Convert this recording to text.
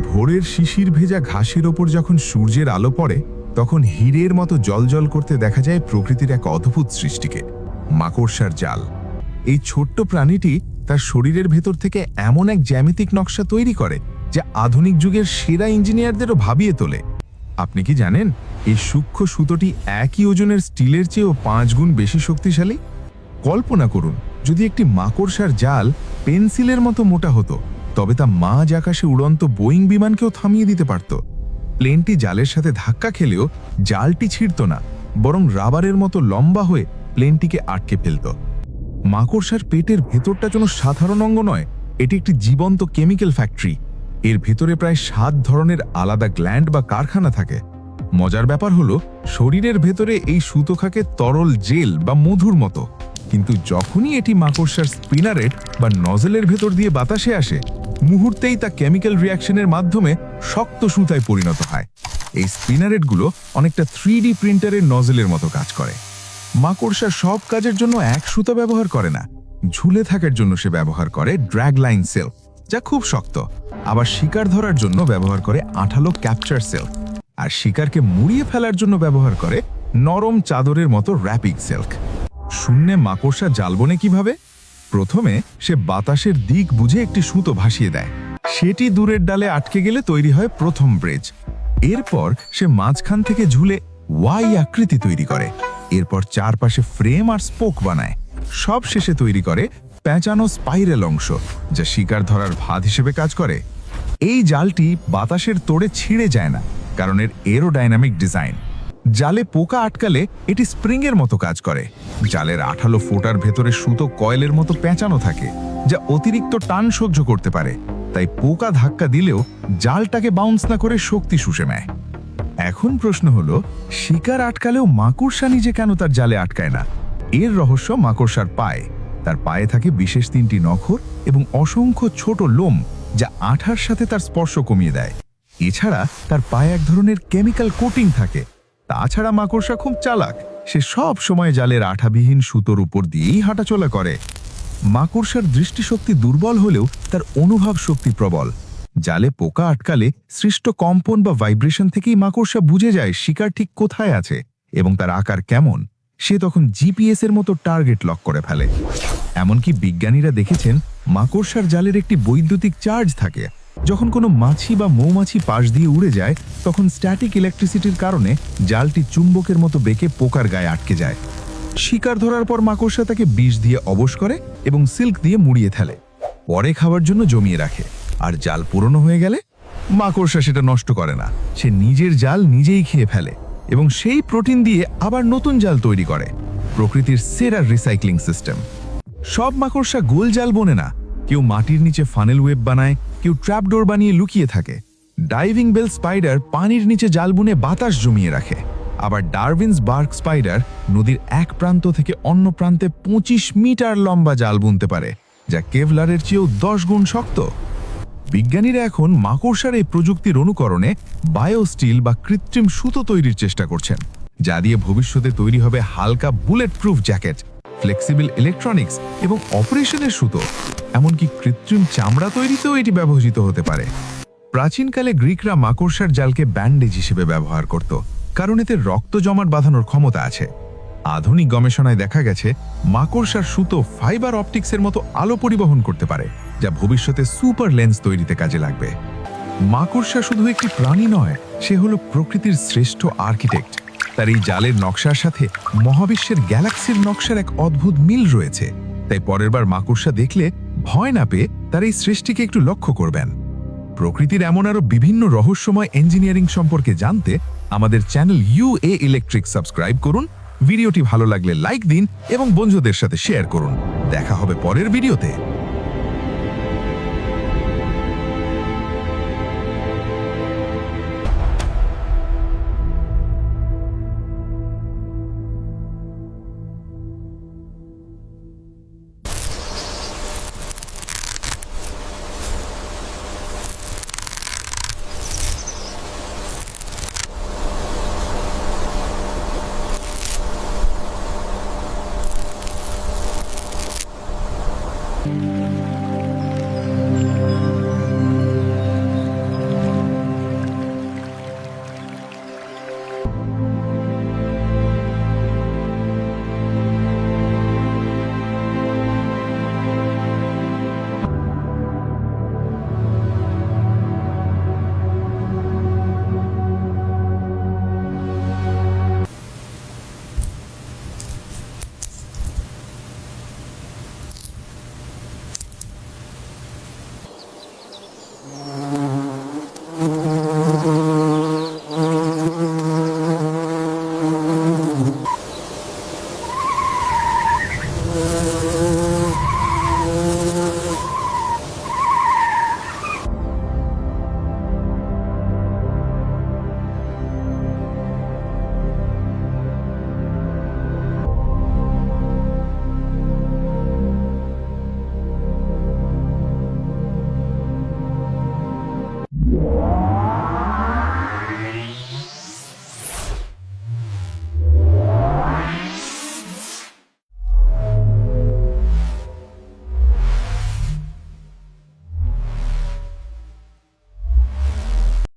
ভোরের শিশির ভেজা ঘাসের ওপর যখন সূর্যের আলো পড়ে তখন হীরের মতো জ্বলজ্বল করতে দেখা যায় প্রকৃতির এক অদ্ভুত সৃষ্টিকে, মাকড়সার জাল। এই ছোট্ট প্রাণীটি তার শরীরের ভেতর থেকে এমন এক জ্যামিতিক নকশা তৈরি করে যা আধুনিক যুগের সেরা ইঞ্জিনিয়ারদেরও ভাবিয়ে তোলে। আপনি কি জানেন এই সূক্ষ্ম সুতোটি একই ওজনের স্টিলের চেয়েও 5 গুণ বেশি শক্তিশালী? কল্পনা করুন, যদি একটি মাকড়সার জাল পেন্সিলের মতো মোটা হতো, তবে তা মাঝ আকাশে উড়ন্ত বোয়িং বিমানকেও থামিয়ে দিতে পারত। প্লেনটি জালের সাথে ধাক্কা খেলেও জালটি ছিঁড়ত না, বরং রাবারের মতো লম্বা হয়ে প্লেনটিকে আটকে ফেলত। মাকড়সার পেটের ভেতরটা যেন সাধারণ অঙ্গ নয়, এটি একটি জীবন্ত কেমিক্যাল ফ্যাক্টরি। এর ভেতরে প্রায় 7 ধরনের আলাদা গ্ল্যান্ড বা কারখানা থাকে। মজার ব্যাপার হলো, শরীরের ভেতরে এই সুতো থাকে তরল জেল বা মধুর মতো, কিন্তু যখনই এটি মাকড়সার স্পিনারেট বা নজেলের ভেতর দিয়ে বাতাসে আসে, মুহূর্তেই তা কেমিক্যাল রিয়াকশনের মাধ্যমে শক্ত সুতায় পরিণত হয়। এই স্পিনারেটগুলো অনেকটা 3D প্রিন্টারের নজেলের মতো কাজ করে। মাকড়সা সব কাজের জন্য এক সুতা ব্যবহার করে না, ঝুলে থাকার জন্য সে ব্যবহার করে ড্র্যাগ লাইন সেল, যা খুব শক্ত। আবার শিকার ধরার জন্য ব্যবহার করে আঠালো ক্যাপচার সেল, আর শিকারকে মুড়িয়ে ফেলার জন্য ব্যবহার করে নরম চাদরের মতো র্যাপিং সিল্ক। শূন্যে মাকড়সা জাল বোনে কিভাবে? প্রথমে সে বাতাসের দিক বুঝে একটি সুতো ভাসিয়ে দেয়, সেটি দূরের ডালে আটকে গেলে তৈরি হয় প্রথম ব্রিজ। এরপর সে মাঝখান থেকে ঝুলে ওয়াই আকৃতি তৈরি করে, এরপর চারপাশে ফ্রেম আর স্পোক বানায়। সব শেষে তৈরি করে পেঁচানো স্পাইরাল অংশ, যা শিকার ধরার ফাঁদ হিসেবে কাজ করে। এই জালটি বাতাসের তোড়ে ছিঁড়ে যায় না, কারণ এর এরোডাইনামিক ডিজাইন। জালে পোকা আটকালে এটি স্প্রিংয়ের মতো কাজ করে। জালের আঠালো ফোটার ভেতরে সুতো কয়েলের মতো পেঁচানো থাকে, যা অতিরিক্ত টান সহ্য করতে পারে, তাই পোকা ধাক্কা দিলেও জালটাকে বাউন্স না করে শক্তি শুষে নেয়। এখন প্রশ্ন হলো, শিকার আটকালেও মাকড়সা নিজে কেন তার জালে আটকায় না? এর রহস্য মাকড়সার পায়ে। তার পায়ে থাকে বিশেষ 3টি নখর এবং অসংখ্য ছোট লোম, যা আঠার সাথে তার স্পর্শ কমিয়ে দেয়। এছাড়া তার পায়ে এক ধরনের কেমিক্যাল কোটিং থাকে। তাছাড়া মাকড়সা খুব চালাক, সে সব সময় জালের আঠাবিহীন সুতোর উপর দিয়েই হাঁটাচলা করে। মাকড়সার দৃষ্টিশক্তি দুর্বল হলেও তার অনুভব শক্তি প্রবল। জালে পোকা আটকালে সৃষ্ট কম্পন বা ভাইব্রেশন থেকেই মাকড়সা বুঝে যায় শিকার ঠিক কোথায় আছে এবং তার আকার কেমন। সে তখন জিপিএস এর মতো টার্গেট লক করে ফেলে। এমনকি বিজ্ঞানীরা দেখেছেন, মাকড়সার জালের একটি বৈদ্যুতিক চার্জ থাকে। যখন কোনো মাছি বা মৌমাছি পাশ দিয়ে উড়ে যায়, তখন স্ট্যাটিক ইলেকট্রিসিটির কারণে জালটি চুম্বকের মতো বেঁকে পোকার গায়ে আটকে যায়। শিকার ধরার পর মাকড়সা তাকে বিষ দিয়ে অবশ করে এবং সিল্ক দিয়ে মুড়িয়ে ফেলে, পরে খাওয়ার জন্য জমিয়ে রাখে। আর জাল পুরনো হয়ে গেলে মাকড়সা সেটা নষ্ট করে না, সে নিজের জাল নিজেই খেয়ে ফেলে এবং সেই প্রোটিন দিয়ে আবার নতুন জাল তৈরি করে। প্রকৃতির সেরা রিসাইক্লিং সিস্টেম। সব মাকড়সা গোল জাল বোনে না, কেউ মাটির নিচে ফানেল ওয়েব বানায়, কেউ ট্র্যাপডোর বানিয়ে লুকিয়ে থাকে। ডাইভিং বেল স্পাইডার পানির নিচে জাল বুনে বাতাস জমিয়ে রাখে। আবার ডারউইনস বার্ক স্পাইডার নদীর এক প্রান্ত থেকে অন্য প্রান্তে 25 মিটার লম্বা জাল বুনতে পারে, যা কেভলারের চেয়েও 10 গুণ শক্ত। বিজ্ঞানীরা এখন মাকড়সার এই প্রযুক্তির অনুকরণে বায়োস্টিল বা কৃত্রিম সুতো তৈরির চেষ্টা করছেন, যা দিয়ে ভবিষ্যতে তৈরি হবে হালকা bullet proof jacket, flexible electronics এবং অপারেশনের সুতো। এমনকি কৃত্রিম চামড়া তৈরিতেও এটি ব্যবহৃত হতে পারে। প্রাচীনকালে গ্রিকরা মাকড়সার জালকে ব্যান্ডেজ হিসেবে ব্যবহার করত, কারণ এতে রক্ত জমাট বাঁধানোর ক্ষমতা আছে। আধুনিক গবেষণায় দেখা গেছে, মাকড়সার সুতো ফাইবার অপটিক্সের মতো আলো পরিবহন করতে পারে, যা ভবিষ্যতে সুপার লেন্স তৈরিতে কাজে লাগবে। মাকড়সা শুধু একটি প্রাণী নয়, সে হলো প্রকৃতির শ্রেষ্ঠ আর্কিটেক্ট। তার এই জালের নকশার সাথে মহাবিশ্বের গ্যালাক্সির নকশার এক অদ্ভুত মিল রয়েছে। তাই পরের বার মাকড়সা দেখলে ভয় না পেয়ে তার এই সৃষ্টিকে একটু লক্ষ্য করবেন। প্রকৃতির এমন আরো বিভিন্ন রহস্যময় ইঞ্জিনিয়ারিং সম্পর্কে জানতে আমাদের চ্যানেল UA ইলেকট্রিক সাবস্ক্রাইব করুন। ভিডিওটি ভালো লাগলে লাইক দিন এবং বন্ধুদের সাথে শেয়ার করুন। দেখা হবে পরের ভিডিওতে।